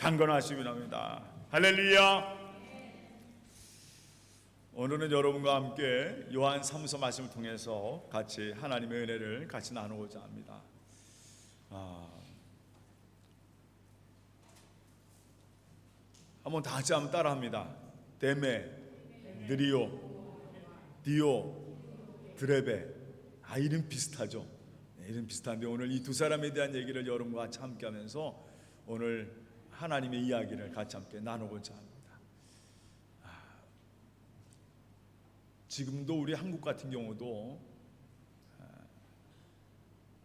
강건하시기 바랍니다. 할렐루야. 오늘은 여러분과 함께 요한 3서 말씀을 통해서 같이 하나님의 은혜를 같이 나누고자 합니다. 한번 다 같이 한번 따라합니다. 데메, 느리오, 디오, 드레베. 이름 비슷하죠? 이름 비슷한데 오늘 이 두 사람에 대한 얘기를 여러분과 같이 함께 하면서 오늘 하나님의 이야기를 같이 함께 나누고자 합니다. 지금도 우리 한국 같은 경우도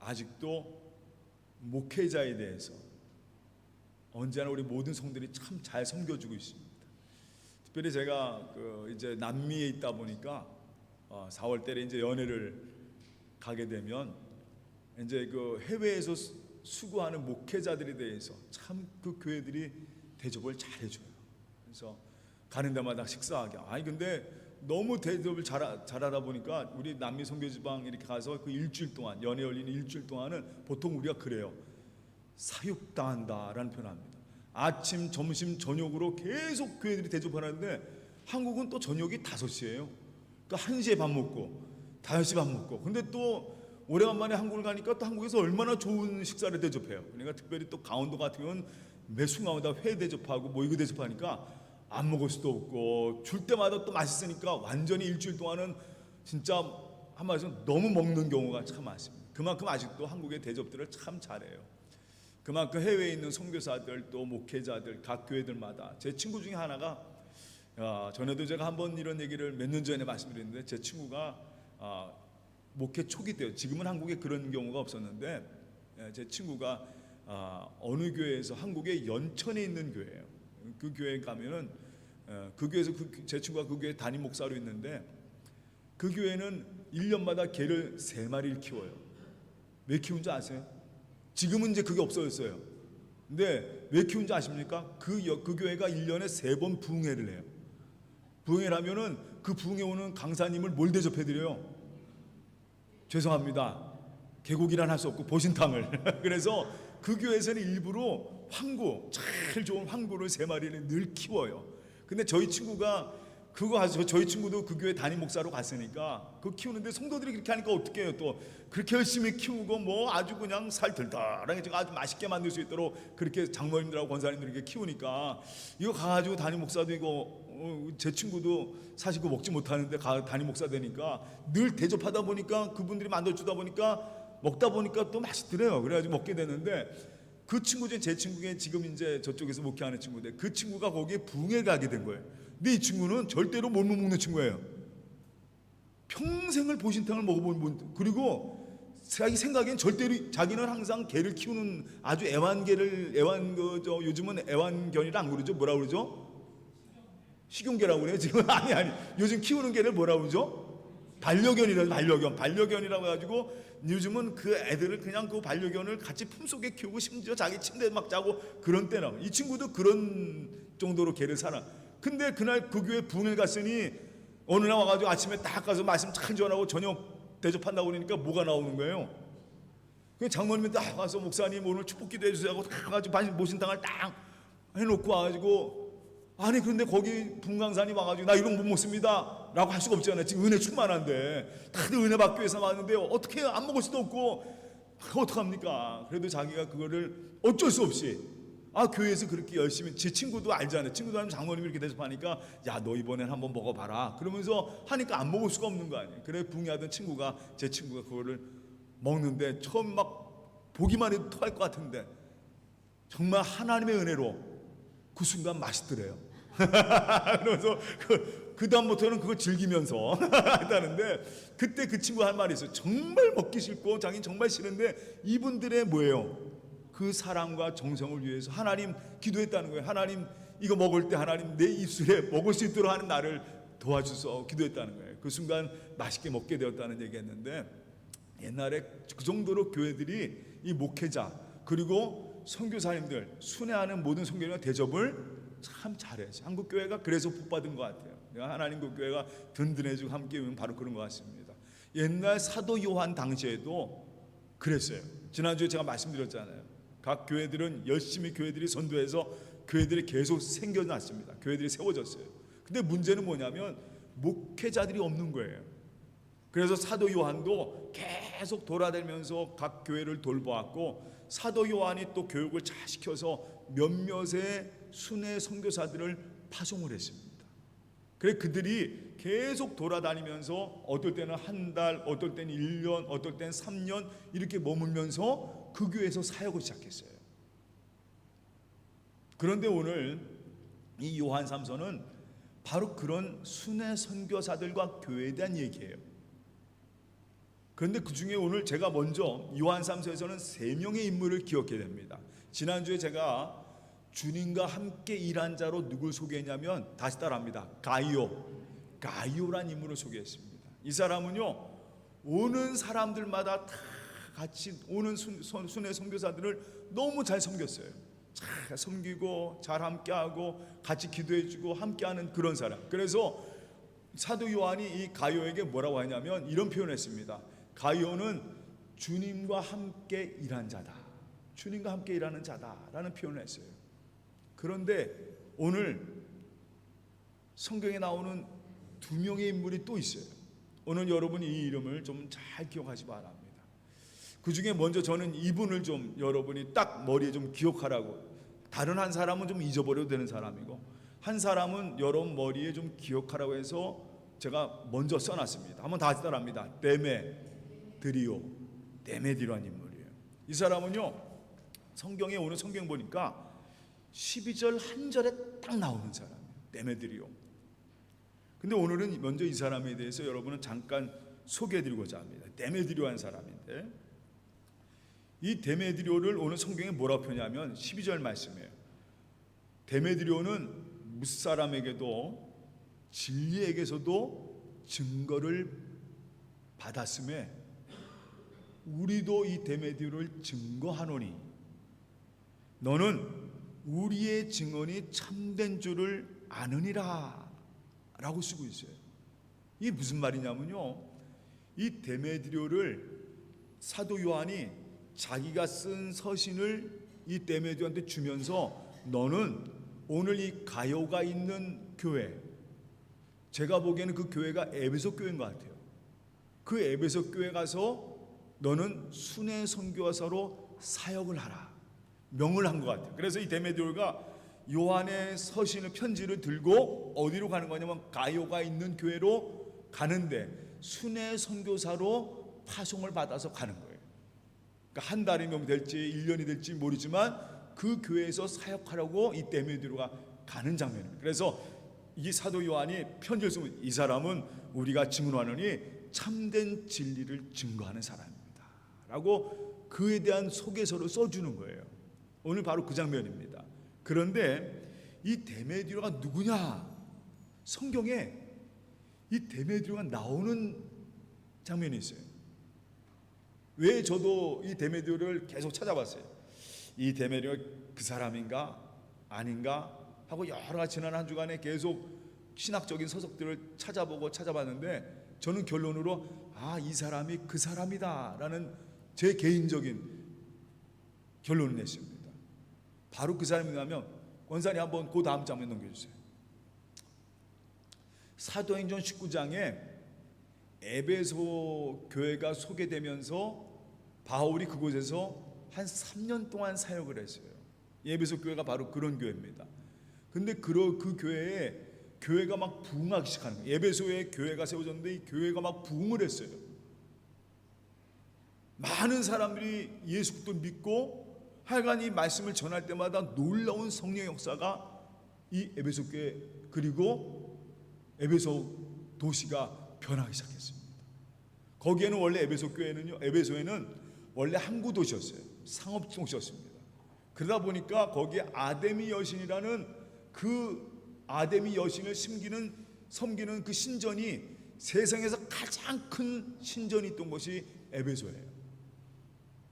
아직도 목회자에 대해서 언제나 우리 모든 성들이 참 잘 섬겨주고 있습니다. 특별히 제가 이제 남미에 있다 보니까 4월 달에 이제 연회를 가게 되면 이제 해외에서 수고하는 목회자들에 대해서 참 그 교회들이 대접을 잘 해줘요. 그래서 가는 데마다 식사하게. 근데 너무 대접을 잘하다 보니까 우리 남미 선교지방 이렇게 가서 그 일주일 동안 연회 열리는 일주일 동안은 보통 우리가 그래요. 사육당한다라는 표현을 합니다. 아침, 점심, 저녁으로 계속 교회들이 대접하는데 한국은 또 저녁이 5시예요. 그러니까 1시에 밥 먹고 5시 밥 먹고. 근데 또 오래간만에 한국을 가니까 또 한국에서 얼마나 좋은 식사를 대접해요. 그러니까 특별히 또 강원도 같은 경우는 매 순간마다 회 대접하고 뭐 이거 대접하니까 안 먹을 수도 없고 줄 때마다 또 맛있으니까 완전히 일주일 동안은 진짜 한마디로 너무 먹는 경우가 참 많습니다. 그만큼 아직도 한국의 대접들을 참 잘해요. 그만큼 해외에 있는 선교사들 또 목회자들 각 교회들마다 제 친구 중에 하나가 전에도 제가 한번 이런 얘기를 몇 년 전에 말씀드렸는데 제 친구가 목회 초기 때요. 지금은 한국에 그런 경우가 없었는데 제 친구가 어느 교회에서 한국의 연천에 있는 교회예요. 그 교회에 가면은 그 교회에서 제 친구가 그 교회 담임 목사로 있는데 그 교회는 1년마다 개를 3마리를 키워요. 왜 키운지 아세요? 지금은 이제 그게 없어졌어요. 근데 왜 키운지 아십니까? 그 교회가 1년에 3번 부흥회를 해요. 부흥회를 하면은 그 부흥회 오는 강사님을 뭘 대접해드려요? 죄송합니다. 개고기란 할 수 없고 보신탕을. 그래서 그 교회에서는 일부러 황구, 잘 좋은 황구를 3마리를 늘 키워요. 근데 저희 친구가 그거 가서 저희 친구도 그 교회 담임 목사로 갔으니까 그거 키우는데 성도들이 그렇게 하니까 어떻게 해요? 또 그렇게 열심히 키우고 뭐 아주 그냥 살 들다랑게 아주 맛있게 만들 수 있도록 그렇게 장로님들하고 권사님들이 이렇게 키우니까 이거 가가지고 담임 목사도 이거 제 친구도 사실 그거 먹지 못하는데 담임 목사 되니까 늘 대접하다 보니까 그분들이 만들어주다 보니까 먹다 보니까 또 맛있더래요. 그래가지고 먹게 되는데 그 친구 중에 제 친구가 지금 이제 저쪽에서 목회하는 친구인데 그 친구가 거기에 부흥회 가게 된 거예요. 근데 이 친구는 절대로 못 먹는 친구예요. 평생을 보신탕을 먹어본 분. 그리고 자기 생각엔 절대로 자기는 항상 개를 키우는 아주 애완개를 요즘은 애완견이라 안 그러죠? 뭐라 그러죠? 식용개라고 그래요. 지금 아니 요즘 키우는 개를 뭐라 그러죠? 반려견이라고 해가지고 요즘은 그 애들을 그냥 그 반려견을 같이 품속에 키우고 심지어 자기 침대에 막 자고 그런 때나 이 친구도 그런 정도로 개를 사나. 근데 그날 그 교회 부흥회 갔으니 어느 날 와가지고 아침에 딱 가서 말씀 잘 전하고 저녁 대접한다고 그러니까 뭐가 나오는 거예요? 그 장모님이 딱 와서 목사님 오늘 축복기도 해주세요 하고 딱 가지고 모신탕을 딱 해놓고 와가지고 아니 그런데 거기 분강산이 와가지고 나 이런 거 못 먹습니다 라고 할 수가 없잖아요. 지금 은혜 충만한데 다들 은혜 받기 위해서 왔는데 어떻게 안 먹을 수도 없고 어떡합니까? 그래도 자기가 그거를 어쩔 수 없이 교회에서 그렇게 열심히 제 친구도 알잖아요. 친구도 하면 장모님이 이렇게 대접하니까 야 너 이번엔 한번 먹어봐라 그러면서 하니까 안 먹을 수가 없는 거 아니에요. 그래 붕괴하던 제 친구가 그거를 먹는데 처음 막 보기만 해도 토할 것 같은데 정말 하나님의 은혜로 그 순간 맛있더래요. 그래서 그 다음부터는 그거 즐기면서 했다는데 그때 그 친구가 한 말이 있어요. 정말 먹기 싫고 자기는 정말 싫은데 이분들의 뭐예요? 그 사랑과 정성을 위해서 하나님 기도했다는 거예요. 하나님 이거 먹을 때 하나님 내 입술에 먹을 수 있도록 하는 나를 도와주소 기도했다는 거예요. 그 순간 맛있게 먹게 되었다는 얘기했는데 옛날에 그 정도로 교회들이 이 목회자 그리고 선교사님들 순회하는 모든 선교사님의 대접을 참 잘해요. 한국 교회가 그래서 복받은 것 같아요. 하나님 그 교회가 든든해지고 함께 오면 바로 그런 것 같습니다. 옛날 사도 요한 당시에도 그랬어요. 지난주에 제가 말씀드렸잖아요. 각 교회들은 열심히 교회들이 선도해서 교회들이 계속 생겨났습니다. 교회들이 세워졌어요. 근데 문제는 뭐냐면 목회자들이 없는 거예요. 그래서 사도 요한도 계속 돌아다니면서 각 교회를 돌보았고, 사도 요한이 또 교육을 잘 시켜서 몇몇의 순회 선교사들을 파송을 했습니다. 그래 그들이 계속 돌아다니면서 어떨 때는 한 달, 어떨 때는 1년, 어떨 때는 3년 이렇게 머물면서 그 교회에서 사역을 시작했어요. 그런데 오늘 이 요한 3서는 바로 그런 순회 선교사들과 교회에 대한 얘기예요. 그런데 그 중에 오늘 제가 먼저 요한 3서에서는 3명의 인물을 기억해야 됩니다. 지난주에 제가 주님과 함께 일한 자로 누굴 소개했냐면, 다시 따라합니다. 가이오란 인물을 소개했습니다. 이 사람은요, 오는 사람들마다 다 같이 오는 순회 선교사들을 너무 잘 섬겼어요. 잘 섬기고 잘 함께하고 같이 기도해주고 함께하는 그런 사람. 그래서 사도 요한이 이 가이오에게 뭐라고 하냐면 이런 표현을 했습니다. 가이오는 주님과 함께 일한 자다, 주님과 함께 일하는 자다라는 표현을 했어요. 그런데 오늘 성경에 나오는 2명의 인물이 또 있어요. 오늘 여러분이 이 이름을 좀 잘 기억하시 바랍니다. 그 중에 먼저 저는 이분을 좀 여러분이 딱 머리에 좀 기억하라고, 다른 한 사람은 좀 잊어버려도 되는 사람이고 한 사람은 여러분 머리에 좀 기억하라고 해서 제가 먼저 써놨습니다. 한번 다시 따라합니다. 데메드리오라는 인물이에요. 이 사람은요, 성경에 오늘 성경 보니까 12절 한 절에 딱 나오는 사람이에요. 데메드리오. 근데 오늘은 먼저 이 사람에 대해서 여러분은 잠깐 소개해드리고자 합니다. 데메드리오라는 사람인데, 이 데메드리오를 오늘 성경에 뭐라고 표현하냐면 12절 말씀이에요. 데메드리오는 무사람에게도 진리에게서도 증거를 받았음에 우리도 이 데메드리오를 증거하노니 너는 우리의 증언이 참된 줄을 아느니라 라고 쓰고 있어요. 이게 무슨 말이냐면요, 이 데메드리오를 사도 요한이 자기가 쓴 서신을 이 데메드리오한테 주면서 너는 오늘 이 가요가 있는 교회, 제가 보기에는 그 교회가 에베소 교회인 것 같아요. 그 에베소 교회 가서 너는 순회 선교사로 사역을 하라 명을 한 것 같아요. 그래서 이 데메드리오가 요한의 서신을 편지를 들고 어디로 가는 거냐면 가요가 있는 교회로 가는데 순회 선교사로 파송을 받아서 가는 거예요. 그러니까 한 달이면 될지 1년이 될지 모르지만 그 교회에서 사역하려고 이 데메드리오가 가는 장면입니다. 그래서 이 사도 요한이 편지를 쓰면 이 사람은 우리가 증언하노니 참된 진리를 증거하는 사람입니다 라고 그에 대한 소개서를 써주는 거예요. 오늘 바로 그 장면입니다. 그런데 이 데메드리오가 누구냐? 성경에 이 데메드리오가 나오는 장면이 있어요. 왜 저도 이 데메드리오를 계속 찾아봤어요. 이 데메드리오가 그 사람인가 아닌가 하고 여러 가지 지난 한 주간에 계속 신학적인 서적들을 찾아봤는데 저는 결론으로 이 사람이 그 사람이다 제 개인적인 결론을 냈습니다. 바로 그 사람이 나면 권사님 한번 그 다음 장면 넘겨주세요. 사도행전 19장에 에베소 교회가 소개되면서 바울이 그곳에서 한 3년 동안 사역을 했어요. 에베소 교회가 바로 그런 교회입니다. 근데 그 교회에 교회가 막 부흥하기 시작하는 거예요. 에베소에 교회가 세워졌는데 이 교회가 막 부흥을 했어요. 많은 사람들이 예수 그리스도를 믿고 하여간 이 말씀을 전할 때마다 놀라운 성령의 역사가 이 에베소 교회 그리고 에베소 도시가 변하기 시작했습니다. 거기에는 원래 에베소에는 원래 항구 도시였어요. 상업 도시였습니다. 그러다 보니까 거기에 아데미 여신이라는 그 아데미 여신을 섬기는 그 신전이 세상에서 가장 큰 신전이 있던 곳이 에베소예요.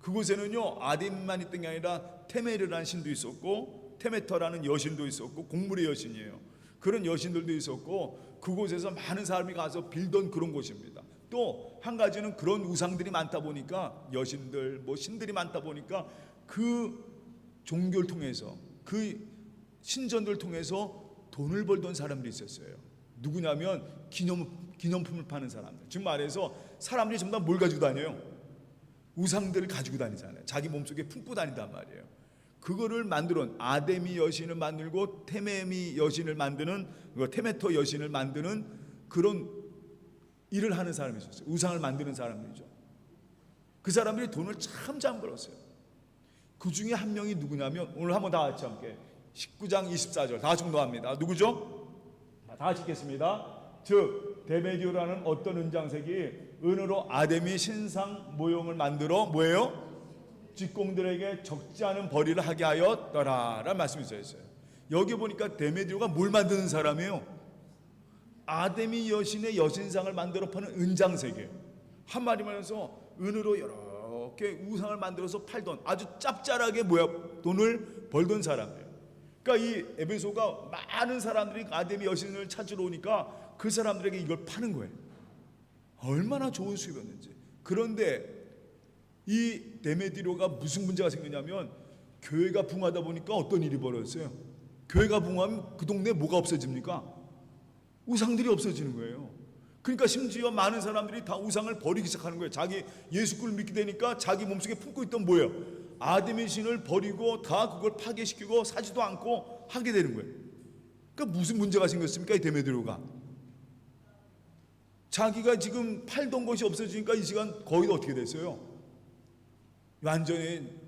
그곳에는요 아데미만 있던 게 아니라 테메르라는 신도 있었고 테메터라는 여신도 있었고 곡물의 여신이에요. 그런 여신들도 있었고 그곳에서 많은 사람이 가서 빌던 그런 곳입니다. 또 한 가지는 그런 우상들이 많다 보니까 여신들 신들이 많다 보니까 그 종교를 통해서 그 신전들을 통해서 돈을 벌던 사람들이 있었어요. 누구냐면 기념품을 파는 사람들. 즉 말해서 사람들이 전부 다 뭘 가지고 다녀요? 우상들을 가지고 다니잖아요. 자기 몸속에 품고 다닌단 말이에요. 그거를 만들어 아데미 여신을 만들고 테메미 여신을 만드는, 테메토 여신을 만드는 그런 일을 하는 사람이 있었어요. 우상을 만드는 사람들이죠. 그 사람들이 돈을 참 잘 벌었어요. 그 중에 한 명이 누구냐면, 오늘 한번 다 같이 함께 19장 24절 다 중도합니다. 누구죠? 다 같이 읽겠습니다. 즉 데메디오라는 어떤 은장색이 은으로 아데미 신상 모형을 만들어 뭐예요? 직공들에게 적지 않은 벌이를 하게 하였더라 라는 말씀이 있어요. 여기 보니까 데메디오가 뭘 만드는 사람이에요? 아데미 여신의 여신상을 만들어 파는 은장색이에요. 한마디만 해서 은으로 이렇게 우상을 만들어서 팔던, 아주 짭짤하게 돈을 벌던 사람이에요. 그러니까 이 에베소가 많은 사람들이 아데미 여신을 찾으러 오니까 그 사람들에게 이걸 파는 거예요. 얼마나 좋은 수입이었는지. 그런데 이 데메디오가 무슨 문제가 생겼냐면, 교회가 붕하다 보니까 어떤 일이 벌어졌어요? 교회가 붕하면 그 동네에 뭐가 없어집니까? 우상들이 없어지는 거예요. 그러니까 심지어 많은 사람들이 다 우상을 버리기 시작하는 거예요. 자기 예수를 믿게 되니까 자기 몸속에 품고 있던 뭐예요? 아데미 신을 버리고 다 그걸 파괴시키고 사지도 않고 하게 되는 거예요. 그러니까 무슨 문제가 생겼습니까? 이 데메디오가 자기가 지금 팔던 것이 없어지니까 이 시간 거의 어떻게 됐어요? 완전히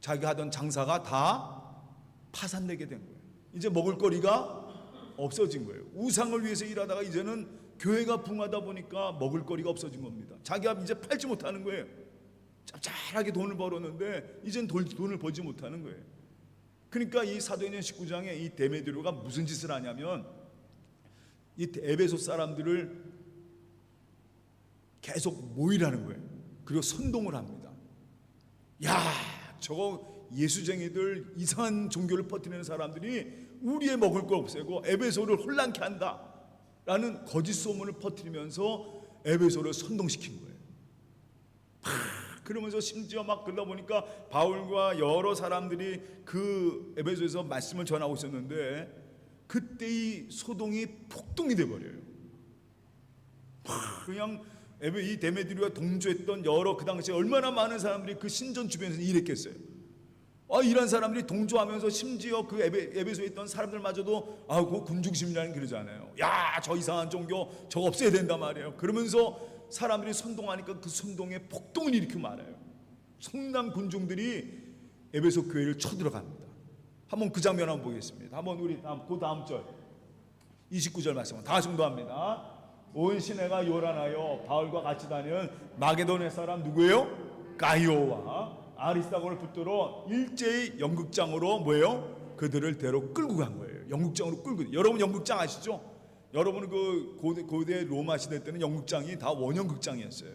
자기가 하던 장사가 다 파산되게 된 거예요. 이제 먹을 거리가 없어진 거예요. 우상을 위해서 일하다가 이제는 교회가 붕하다 보니까 먹을 거리가 없어진 겁니다. 자기가 이제 팔지 못하는 거예요. 짭짤하게 돈을 벌었는데 이젠 돈을 벌지 못하는 거예요. 그러니까 이 사도행전 19장에 이 데메디오가 무슨 짓을 하냐면, 이 에베소 사람들을 계속 모이라는 거예요. 그리고 선동을 합니다. 야, 저거 예수쟁이들, 이상한 종교를 퍼뜨리는 사람들이 우리의 먹을 걸 없애고 에베소를 혼란케 한다 라는 거짓 소문을 퍼뜨리면서 에베소를 선동시킨 거예요. 그러면서 심지어 막 그러다 보니까 바울과 여러 사람들이 그 에베소에서 말씀을 전하고 있었는데, 그때 이 소동이 폭동이 돼버려요. 그냥 이 데메디오와 동조했던 여러, 그 당시에 얼마나 많은 사람들이 그 신전 주변에서 일했겠어요. 이런 사람들이 동조하면서 심지어 그 에베소에 있던 사람들마저도 그 군중심리라는 그러잖아요. 야, 저 이상한 종교 저거 없애야 된다 말이에요. 그러면서 사람들이 선동하니까 그 선동에 폭동을 일으키고 말아요. 성남 군중들이 에베소 교회를 쳐들어갑니다. 한번 그 장면 한번 보겠습니다. 한번 우리 그 다음 절 29절 말씀은 다 중도합니다. 온 시내가 요란하여 바울과 같이 다니는 마게도네 사람 누구예요? 가이오와 아리스다고를 붙들어 일제히 연극장으로 뭐예요? 그들을 데려 끌고 간 거예요. 연극장으로 끌고. 여러분 연극장 아시죠? 여러분은 그 고대 로마 시대 때는 연극장이 다 원형극장이었어요.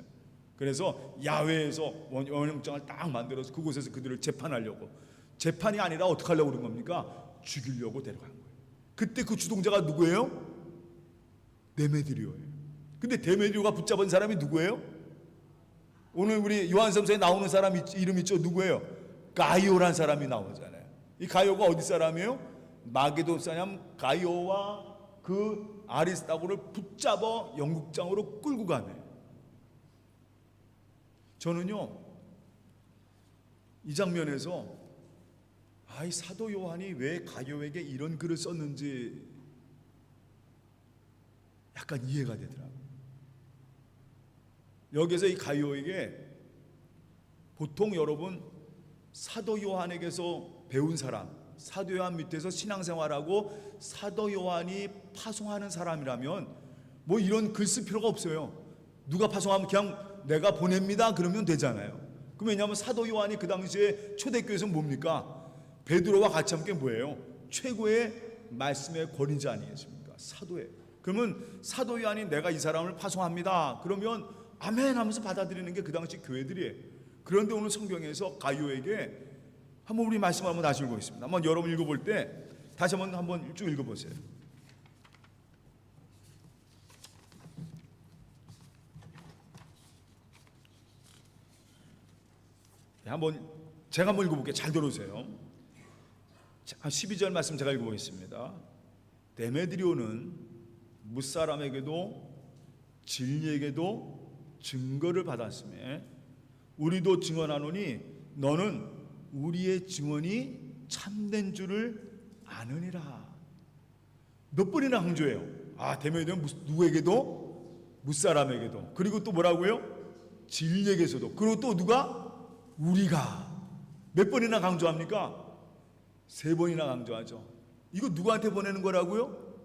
그래서 야외에서 원형극장을 딱 만들어서 그곳에서 그들을 재판하려고, 재판이 아니라 어떻게 하려고 그런 겁니까? 죽이려고 데려간 거예요. 그때 그 주동자가 누구예요? 데메디오예요. 근데 데메디오가 붙잡은 사람이 누구예요? 오늘 우리 요한섬서에 나오는 사람 이름 있죠? 누구예요? 가이오라는 사람이 나오잖아요. 이 가이오가 어디 사람이에요? 마게돈 사람 가이오와 그 아리스다고를 붙잡아 연극장으로 끌고 가네. 저는요, 이 장면에서 이 사도 요한이 왜 가이오에게 이런 글을 썼는지 약간 이해가 되더라고요. 여기서 이 가이오에게, 보통 여러분 사도 요한에게서 배운 사람, 사도 요한 밑에서 신앙생활하고 사도 요한이 파송하는 사람이라면 뭐 이런 글 쓸 필요가 없어요. 누가 파송하면 그냥 내가 보냅니다 그러면 되잖아요. 그럼 왜냐하면 사도 요한이 그 당시에 초대교회에서 뭡니까? 베드로와 같이 함께 뭐예요? 최고의 말씀의 권위자 아니겠습니까? 사도예요. 그러면 사도 요한이 내가 이 사람을 파송합니다 그러면 아멘 하면서 받아들이는 게 그 당시 교회들이에요. 그런데 오늘 성경에서 가이오에게 한번 우리 말씀을 한번 다시 읽어보겠습니다. 한번 여러분 읽어볼 때 다시 한번 쭉 읽어보세요. 한번 제가 한번 읽어볼게요. 잘 들어오세요. 12절 말씀 제가 읽어보겠습니다. 데메드리오는 무사람에게도 진리에게도 증거를 받았으며 우리도 증언하노니 너는 우리의 증언이 참된 줄을 아느니라. 몇 번이나 강조해요. 데메드리오는 누구에게도 무사람에게도, 그리고 또 뭐라고요? 진리에게서도, 그리고 또 누가? 우리가. 몇 번이나 강조합니까? 3번이나 강조하죠. 이거 누구한테 보내는 거라고요?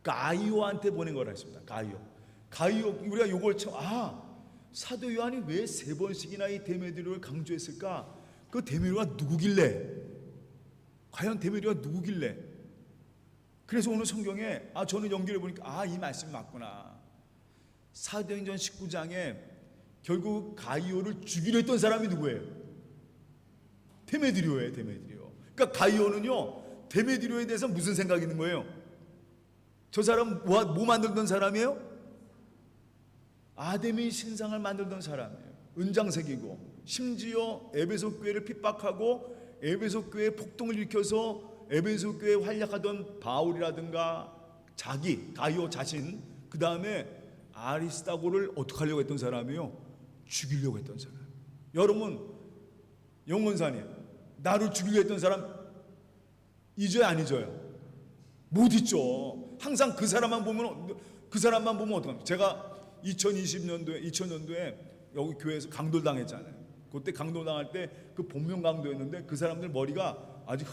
가이오한테 보낸 거라 했습니다. 가이오. 우리가 요걸 사도 요한이 왜 3번씩이나 이 데메드리오를 강조했을까? 그 데메드리오가 누구길래? 과연 데메드리오가 누구길래? 그래서 오늘 성경에 저는 연결해 보니까 이 말씀이 맞구나. 사도행전 19장에 결국 가이오를 죽이려 했던 사람이 누구예요? 데메드리오예요. 그러니까 가이오는요, 데메드리오에 대해서 무슨 생각이 있는 거예요? 저 사람 뭐 만들던 사람이에요? 아데미 신상을 만들던 사람이에요. 은장색이고, 심지어 에베소 교회를 핍박하고 에베소 교회에 폭동을 일으켜서 에베소 교회에 활약하던 바울이라든가 가이오 자신, 그 다음에 아리스다고를 어떻게 하려고 했던 사람이에요? 죽이려고 했던 사람. 여러분, 영원사님, 나를 죽이려 했던 사람 잊어요, 안 잊어요? 못 잊죠. 항상 그 사람만 보면 어떡합니까? 제가 2000년도에 여기 교회에서 강돌당했잖아요. 그때 강돌당할 때 그 본명 강도였는데 그 사람들 머리가 아주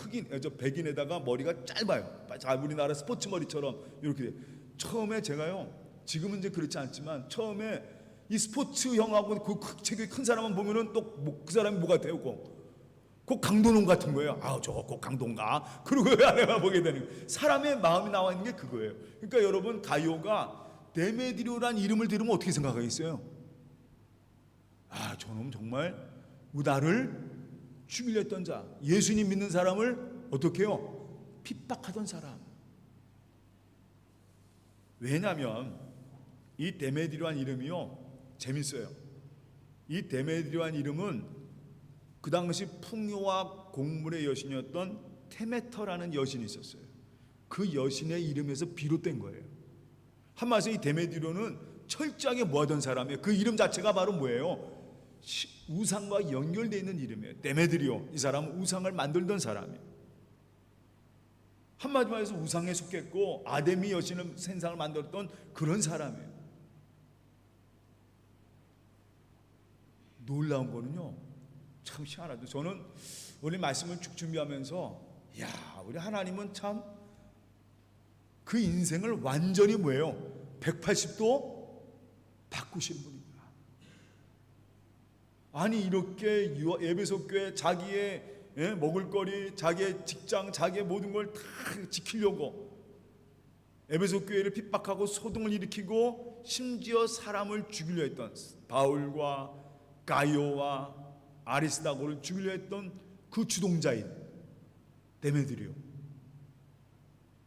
백인에다가 머리가 짧아요. 우리나라 스포츠 머리처럼 이렇게 돼요. 처음에 제가요, 지금은 이제 그렇지 않지만 처음에 이 스포츠 형하고 그 체격이 큰 사람만 보면은 또 그 사람이 뭐가 돼요? 꼭 강도놈 같은 거예요. 저거 꼭 강도인가? 그러고 안에만 보게 되는 거예요. 사람의 마음이 나와 있는 게 그거예요. 그러니까 여러분, 가이오가 데메드리오란 이름을 들으면 어떻게 생각하겠어요? 저놈 정말 나를 죽이려 했던 자, 예수님 믿는 사람을 어떻게 해요? 핍박하던 사람. 왜냐하면 이 데메드리오란 이름이요, 재밌어요. 이 데메드리오란 이름은 그 당시 풍요와 곡물의 여신이었던 테메터라는 여신이 있었어요. 그 여신의 이름에서 비롯된 거예요. 한마디로 이 데메드리오는 철저하게 뭐하던 사람이에요. 그 이름 자체가 바로 뭐예요? 우상과 연결되어 있는 이름이에요. 데메드리오, 이 사람은 우상을 만들던 사람이에요. 한마디로 말해서 우상에 속했고 아데미 여신을 생상을 만들었던 그런 사람이에요. 놀라운 거는요, 참 희한하죠. 저는 오늘 말씀을 쭉 준비하면서 우리 하나님은 참 그 인생을 완전히 뭐예요? 180도 바꾸시는 분입니다. 아니, 이렇게 에베소 교회 자기의 먹을거리, 자기의 직장, 자기의 모든 걸 다 지키려고 에베소 교회를 핍박하고 소동을 일으키고 심지어 사람을 죽이려 했던 바울과 가이오와 아리스다고를 죽이려 했던 그 주동자인 데메드리오.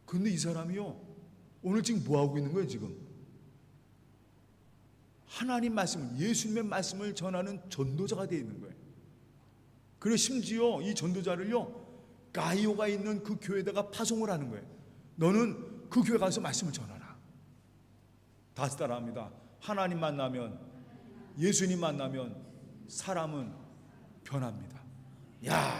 근데 이 사람이요, 오늘 지금 뭐 하고 있는 거예요? 지금 하나님 말씀을, 예수님의 말씀을 전하는 전도자가 되어 있는 거예요. 그리고 심지어 이 전도자를요, 가이오가 있는 그 교회에다가 파송을 하는 거예요. 너는 그 교회 가서 말씀을 전하라. 다시 따라합니다. 하나님 만나면, 예수님 만나면 사람은 변합니다.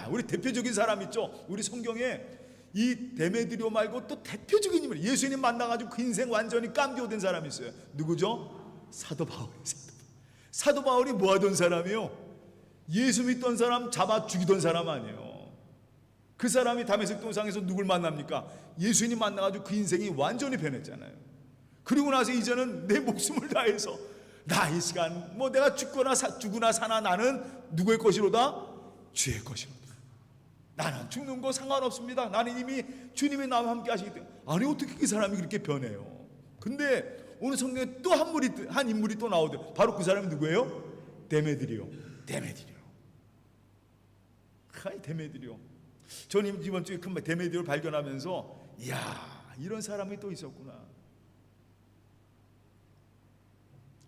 우리 대표적인 사람 있죠? 우리 성경에 이 데메드리오 말고 또 대표적인 인물, 예수님 만나가지고 그 인생 완전히 깜기어된 사람이 있어요. 누구죠? 사도 바울이에요. 사도 바울이 뭐 하던 사람이요? 예수 믿던 사람 잡아 죽이던 사람 아니에요. 그 사람이 다메섹 동상에서 누굴 만납니까? 예수님 만나가지고 그 인생이 완전히 변했잖아요. 그리고 나서 이제는 내 목숨을 다해서 나 이 시간 내가 죽거나 사나 나는 누구의 것이로다? 주의 것이로다. 나는 죽는 거 상관없습니다. 나는 이미 주님의 나와 함께 하시기 때문에. 아니, 어떻게 그 사람이 그렇게 변해요? 근데 오늘 성경에 또 한 인물이 또 나오대요. 바로 그 사람이 누구예요? 데메드리오. 데메드리오. 저는 이번 주에 큰 데메드리오를 발견하면서 이런 사람이 또 있었구나.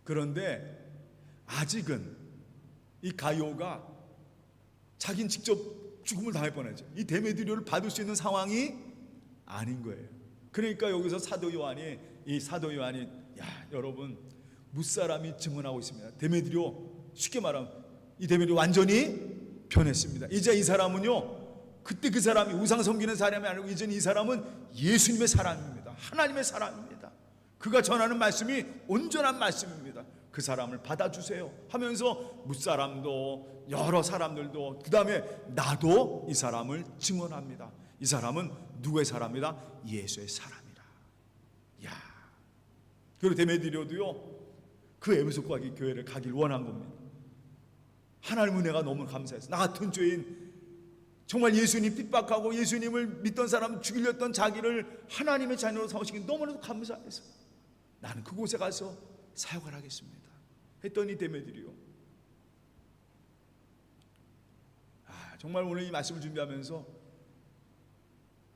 그런데 아직은 이 가이오가 자기는 직접 죽음을 당할 뻔했죠. 이 데메드리오를 받을 수 있는 상황이 아닌 거예요. 그러니까 여기서 사도 요한이 야 여러분 무사람이 증언하고 있습니다. 데메드리오 쉽게 말하면 이 데메드리오 완전히 변했습니다. 이제 이 사람은요 그때 그 사람이 우상 섬기는 사람이 아니고 이제 이 사람은 예수님의 사람입니다. 하나님의 사람입니다. 그가 전하는 말씀이 온전한 말씀입니다. 그 사람을 받아주세요 하면서 무사람도 여러 사람들도 그 다음에 나도 이 사람을 증언합니다. 이 사람은 누구의 사람이다? 예수의 사람이다. 야, 그리고 데메드리오도요 그 에베소 교회를 가길 원한 겁니다. 하나님 은혜가 너무 감사해서 나 같은 죄인 정말 예수님 핍박하고 예수님을 믿던 사람 죽이려 했던 자기를 하나님의 자녀로 삼으시기 너무나도 감사해서 나는 그곳에 가서 사역을 하겠습니다 했더니 데메드리오 정말 오늘 이 말씀을 준비하면서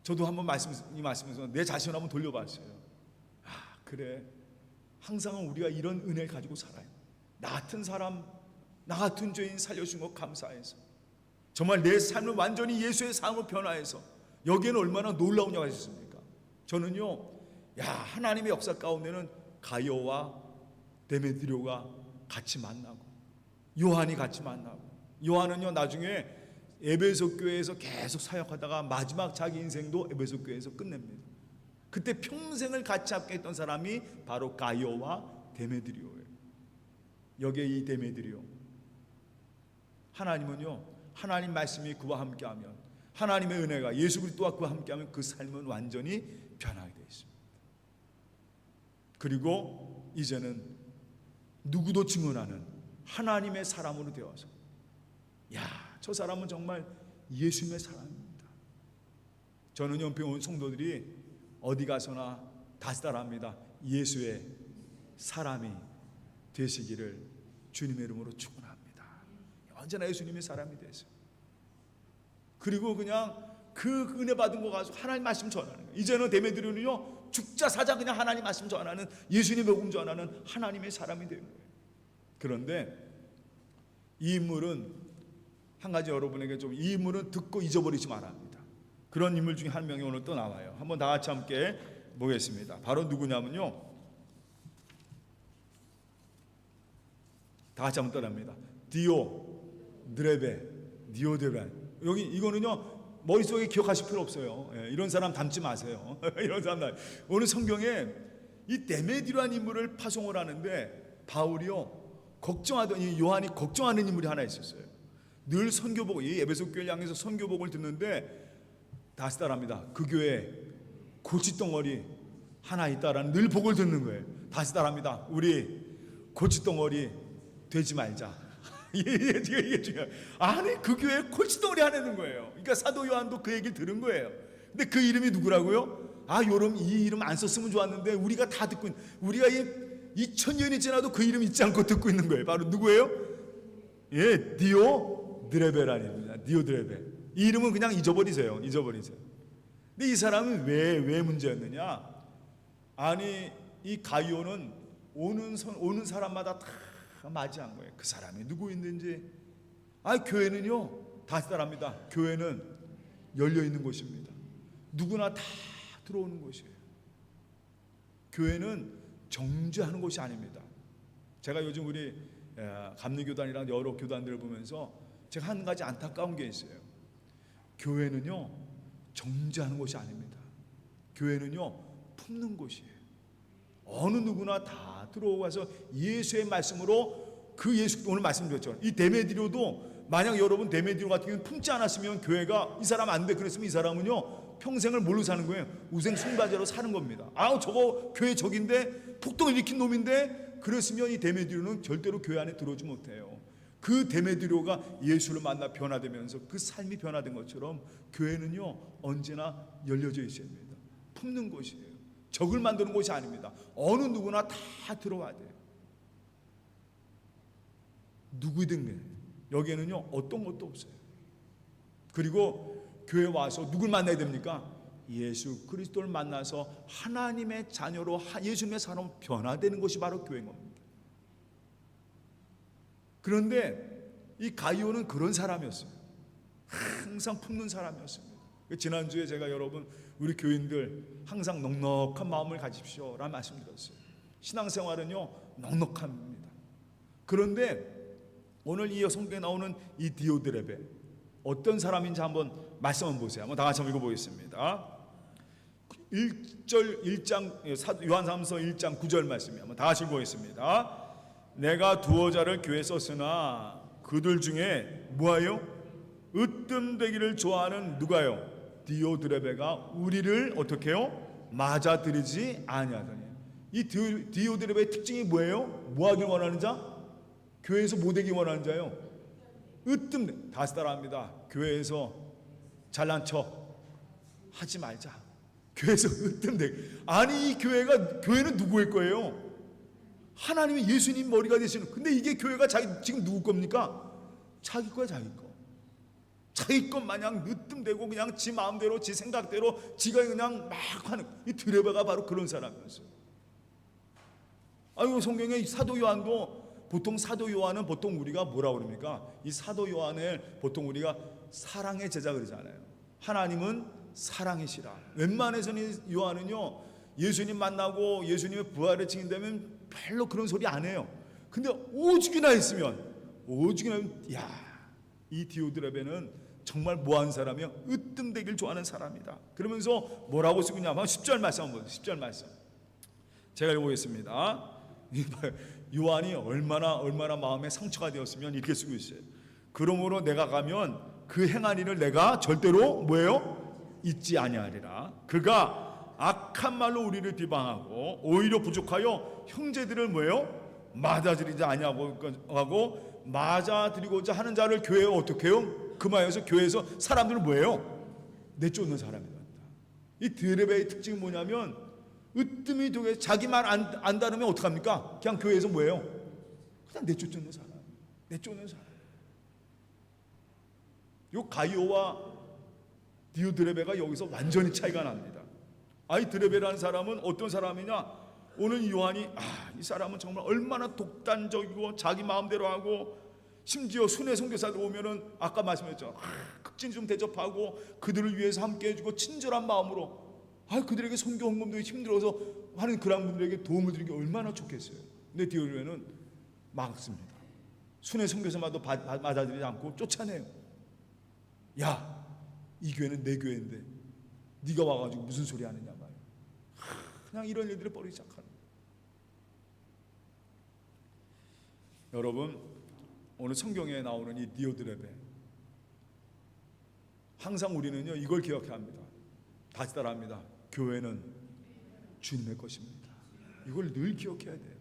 저도 한번 이 말씀에서 내 자신을 한번 돌려봤어요. 그래 항상 우리가 이런 은혜를 가지고 살아요. 나 같은 사람 나 같은 죄인 살려준 것 감사해서 정말 내 삶을 완전히 예수의 삶으로 변화해서 여기에는 얼마나 놀라운 영향이 있습니까? 저는요 하나님의 역사 가운데는 가이오와 데메드리오가 같이 만나고 요한이 같이 만나고 요한은요 나중에 에베소 교회에서 계속 사역하다가 마지막 자기 인생도 에베소 교회에서 끝냅니다. 그때 평생을 같이 함께 했던 사람이 바로 가이오와 데메드리오예요. 여기에 이 데메드리오 하나님은요 하나님 말씀이 그와 함께하면 하나님의 은혜가 예수 그리스도와 그와 함께하면 그 삶은 완전히 변하게 되어 있습니다. 그리고 이제는 누구도 증언하는 하나님의 사람으로 되어서 저 사람은 정말 예수님의 사람입니다. 저는 연평 온 성도들이 어디 가서나 다스다랍니다. 예수의 사람이 되시기를 주님의 이름으로 축원합니다. 언제나 예수님의 사람이 되세요. 그리고 그냥 그 은혜 받은 거 가지고 하나님 말씀 전하는 거예요. 이제는 데메드리오는요 죽자 사자 그냥 하나님 말씀 전하는 예수님의 복음 전하는 하나님의 사람이 되는 거예요. 그런데 이 인물은 한 가지 여러분에게 좀 이 인물은 듣고 잊어버리지 말아야 합니다. 그런 인물 중에 한 명이 오늘 또 나와요. 한번 다 같이 함께 보겠습니다. 바로 누구냐면요 다 같이 한번 떠납니다. 디오드레베. 여기 이거는요 머릿속에 기억하실 필요 없어요. 이런 사람 닮지 마세요. 이런 사람 오늘 성경에 이 데메드리오라는 인물을 파송을 하는데 바울이요 걱정하던 이 요한이 걱정하는 인물이 하나 있었어요. 늘 선교복 이 에베소 교회를 향해서 선교복을 듣는데 다시다랍니다. 그 교회에 고치덩어리 하나 있다라는 늘 복을 듣는 거예요. 다시다랍니다. 우리 고치덩어리 되지 말자. 이게 중요해요. 아니 그 교회에 고치덩어리 하나는 거예요. 그러니까 사도 요한도 그 얘기를 들은 거예요. 근데 그 이름이 누구라고요? 이 이름 안 썼으면 좋았는데 우리가 다 듣고 우리가 2000년이 지나도 그 이름 잊지 않고 듣고 있는 거예요. 바로 누구예요? 디오드레베라는 이름입니다. 디오드레베. 이 이름은 그냥 잊어버리세요. 근데 이 사람은 왜 문제였느냐? 아니 이 가이오는 오는 사람마다 다 맞이한 거예요. 그 사람이 누구 있는지. 교회는요 다시다랍니다. 교회는 열려 있는 곳입니다. 누구나 다 들어오는 곳이에요. 교회는 정죄하는 곳이 아닙니다. 제가 요즘 우리 감리교단이랑 여러 교단들을 보면서 제가 한 가지 안타까운 게 있어요. 교회는요 정죄하는 곳이 아닙니다. 교회는요 품는 곳이에요. 어느 누구나 다 들어와서 예수의 말씀으로 그 예수 오늘 말씀드렸죠. 이 데메드리오도 만약 여러분 데메드리오 같은 경우는 품지 않았으면 교회가 이 사람 안 돼 그랬으면 이 사람은요 평생을 뭘로 사는 거예요? 우생 숭배자로 사는 겁니다. 저거 교회 적인데 폭동을 일으킨 놈인데 그랬으면 이 데메드리오는 절대로 교회 안에 들어오지 못해요. 그 데메드리오가 예수를 만나 변화되면서 그 삶이 변화된 것처럼 교회는요 언제나 열려져 있어야 됩니다. 품는 곳이에요. 적을 만드는 곳이 아닙니다. 어느 누구나 다 들어와야 돼요. 누구든 여기에는요 어떤 것도 없어요. 그리고 교회 와서 누굴 만나야 됩니까? 예수 그리스도를 만나서 하나님의 자녀로 예수님의 사람으로 변화되는 것이 바로 교회인 겁니다. 그런데 이 가이오는 그런 사람이었어요. 항상 품는 사람이었습니다. 지난주에 제가 여러분 우리 교인들 항상 넉넉한 마음을 가집시오 라는 말씀드렸어요. 신앙생활은요 넉넉합니다. 그런데 오늘 이 성경에 나오는 이 디오드레베 어떤 사람인지 한번 말씀 한번 보세요. 한번 다 같이 한번 읽어보겠습니다. 1장 요한삼서 1장 9절 말씀이에요. 한번 다 같이 읽어보겠습니다. 내가 두어 자를 교회에 썼으나 그들 중에 뭐하여 으뜸되기를 좋아하는 누가요? 디오드레베가 우리를 어떻게 해요? 맞아들이지 아니하더니. 이 디오드레베의 특징이 뭐예요? 뭐하길 원하는 자? 교회에서 못되기 원하는 자요. 으뜸. 다시 따라합니다. 교회에서 잘난 척 하지 말자. 교회에서 으뜸되기. 아니 이 교회는 누구의 거예요? 하나님이 예수님 머리가 되시는. 근데 이게 교회가 지금 누구 겁니까? 자기 거야 자기 거. 자기 것 마냥 으뜸되고 그냥 지 마음대로 지 생각대로 지가 그냥 막 하는 이 드레베가 바로 그런 사람이었어요. 아이고 성경에 사도 요한도 보통 사도 요한은 보통 우리가 뭐라 그럽니까? 이 사도 요한을 보통 우리가 사랑의 제자 그러잖아요. 하나님은 사랑이시라. 웬만해서는 요한은요 예수님 만나고 예수님의 부활을 증인되면 별로 그런 소리 안 해요. 근데 오죽이나 있으면 이 디오드레베는 정말 뭐한 사람이야? 으뜸되길 좋아하는 사람이다. 그러면서 뭐라고 쓰냐면 10절 말씀 한번 보세요. 10절 말씀 제가 읽어보겠습니다. 요한이 얼마나 마음에 상처가 되었으면 이렇게 쓰고 있어요. 그러므로 내가 가면 그 행한 일을 내가 절대로 뭐예요? 잊지 아니하리라. 그가 악한 말로 우리를 비방하고 오히려 부족하여 형제들을 뭐예요? 맞아들이지 아니하고 맞아들이고자 하는 자를 교회에 어떻게 해요? 그만해서 교회에서 사람들은 뭐예요? 내쫓는 사람이다. 이 드레베의 특징이 뭐냐면 으뜸이 되게 자기 말 안 다르면 어떡합니까? 그냥 교회에서 뭐예요? 그냥 내쫓는 사람. 요 가이오와 디오드레베가 여기서 완전히 차이가 납니다. 이 드레베라는 사람은 어떤 사람이냐? 오늘 요한이 이 사람은 정말 얼마나 독단적이고 자기 마음대로 하고 심지어 순회 선교사들 오면은 아까 말씀했죠. 극진 좀 대접하고 그들을 위해서 함께 해주고 친절한 마음으로 그들에게 선교 헌금도 힘들어서 하는 그런 분들에게 도움을 드리기 얼마나 좋겠어요. 근데 디오드레베는 막습니다. 순회 선교사마도 맞아들이지 않고 쫓아내요. 야, 이 교회는 내 교회인데 네가 와가지고 무슨 소리 하느냐 말이야. 그냥 이런 일들을 벌이기 시작하는 거예요. 여러분 오늘 성경에 나오는 이 디오드레베 항상 우리는요 이걸 기억해야 합니다. 다시 따라합니다. 교회는 주님의 것입니다. 이걸 늘 기억해야 돼요.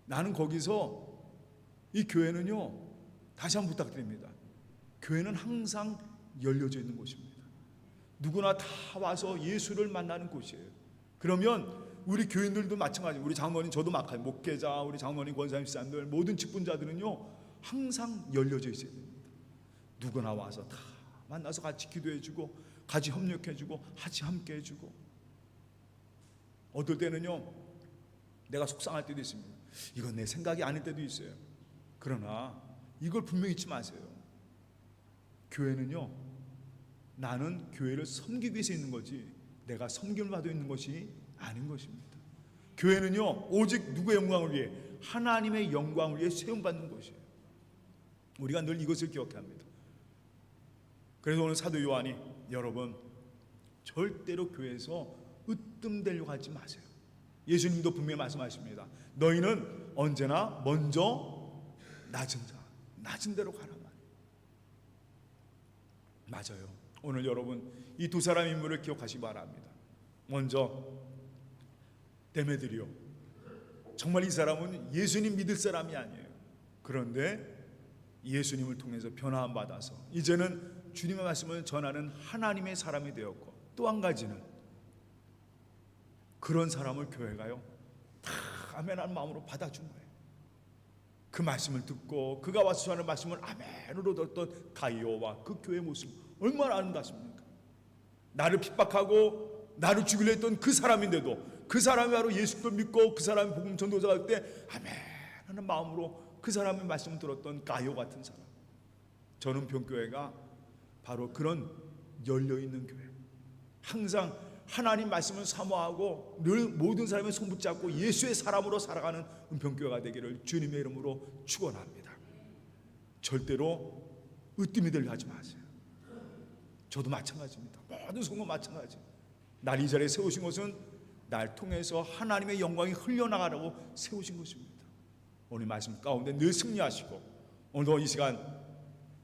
나는 거기서 이 교회는요 다시 한번 부탁드립니다. 교회는 항상 열려져 있는 곳입니다. 누구나 다 와서 예수를 만나는 곳이에요. 그러면 우리 교인들도 마찬가지예요. 우리 장로님, 저도 마찬가지, 목회자, 우리 장로님, 권사님, 시장들 모든 직분자들은요 항상 열려져 있어야 됩니다. 누구나 와서 다 만나서 같이 기도해주고 같이 협력해주고 같이 함께해주고. 어떨 때는요 내가 속상할 때도 있습니다. 이건 내 생각이 아닐 때도 있어요. 그러나 이걸 분명히 잊지 마세요. 교회는요 나는 교회를 섬기기 위해서 있는 거지 내가 섬김을 받아 있는 것이 아닌 것입니다. 교회는요 오직 누구의 영광을 위해? 하나님의 영광을 위해 세움받는 것이에요. 우리가 늘 이것을 기억해야 합니다. 그래서 오늘 사도 요한이 여러분 절대로 교회에서 으뜸되려고 하지 마세요. 예수님도 분명히 말씀하십니다. 너희는 언제나 먼저 낮은 데로 가라 말이에요. 맞아요. 오늘 여러분 이 두 사람의 인물을 기억하시기 바랍니다. 먼저 데메드리오. 정말 이 사람은 예수님 믿을 사람이 아니에요. 그런데 예수님을 통해서 변화함 받아서 이제는 주님의 말씀을 전하는 하나님의 사람이 되었고, 또 한 가지는 그런 사람을 교회가요 다 아멘하는 마음으로 받아준 거예요. 그 말씀을 듣고 그가 와서 전하는 말씀을 아멘으로 들었던 가이오와 그 교회의 모습 얼마나 아름답습니까? 나를 핍박하고 나를 죽이려 했던 그 사람인데도 그 사람이 바로 예수를 믿고 그 사람이 복음 전도자가 할 때 아멘 하는 마음으로 그 사람의 말씀을 들었던 가이오 같은 사람. 저는 병교회가 바로 그런 열려있는 교회, 항상 하나님 말씀을 사모하고 늘 모든 사람의 손 붙잡고 예수의 사람으로 살아가는 은평교회가 되기를 주님의 이름으로 축원합니다. 절대로 으뜸이들 하지 마세요. 저도 마찬가지입니다. 모든 성도 마찬가지. 날 이 자리에 세우신 것은 날 통해서 하나님의 영광이 흘려나가라고 세우신 것입니다. 오늘 말씀 가운데 늘 승리하시고 오늘도 이 시간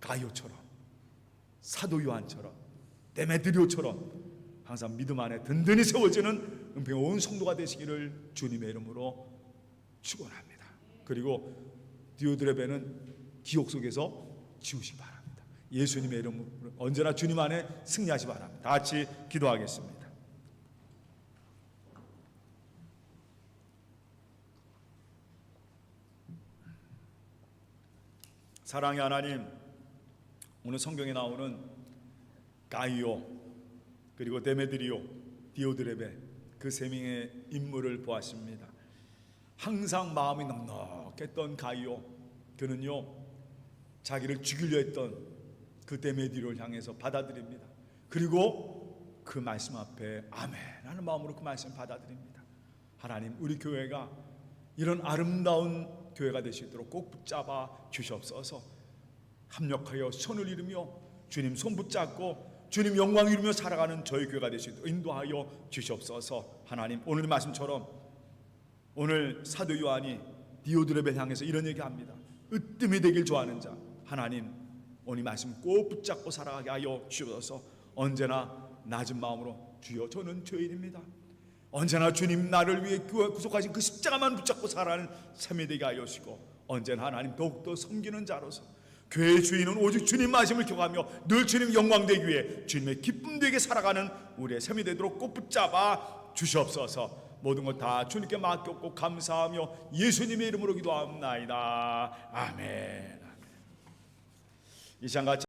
가룟처럼, 사도 요한처럼, 데메드리오처럼 항상 믿음 안에 든든히 세워지는 은평 온 성도가 되시기를 주님의 이름으로 축원합니다. 그리고 디오드레베는 기억 속에서 지우시기 바랍니다. 예수님의 이름으로 언제나 주님 안에 승리하시기 바랍니다. 다 같이 기도하겠습니다. 사랑의 하나님, 오늘 성경에 나오는 가이오 그리고 데메드리오, 디오드레베 그 세 명의 인물을 보았습니다. 항상 마음이 넉넉했던 가이오, 그는요 자기를 죽이려 했던 그 데메드리오를 향해서 받아들입니다. 그리고 그 말씀 앞에 아멘 하는 마음으로 그 말씀을 받아들입니다. 하나님, 우리 교회가 이런 아름다운 교회가 될 수 있도록 꼭 붙잡아 주시옵소서. 합력하여 손을 이루며 주님 손 붙잡고 주님 영광 이루며 살아가는 저희 교회가 될 수 있도록 인도하여 주시옵소서. 하나님, 오늘 말씀처럼 오늘 사도 요한이 디오드레베를 향해서 이런 얘기합니다. 으뜸이 되길 좋아하는 자, 하나님 오늘 말씀 꼭 붙잡고 살아가게 하여 주시옵소서. 언제나 낮은 마음으로 주여 저는 죄인입니다. 언제나 주님 나를 위해 구속하신 그 십자가만 붙잡고 살아가는 삶이 되게 하여 주시고, 언제나 하나님 더욱더 섬기는 자로서 교회의 주인은 오직 주님 말씀을 기억하며 늘 주님 영광 되기 위해 주님의 기쁨 되게 살아가는 우리의 삶이 되도록 꼭 붙잡아 주시옵소서. 모든 것 다 주님께 맡겼고 감사하며 예수님의 이름으로 기도합나이다. 아멘. 이 시간 같이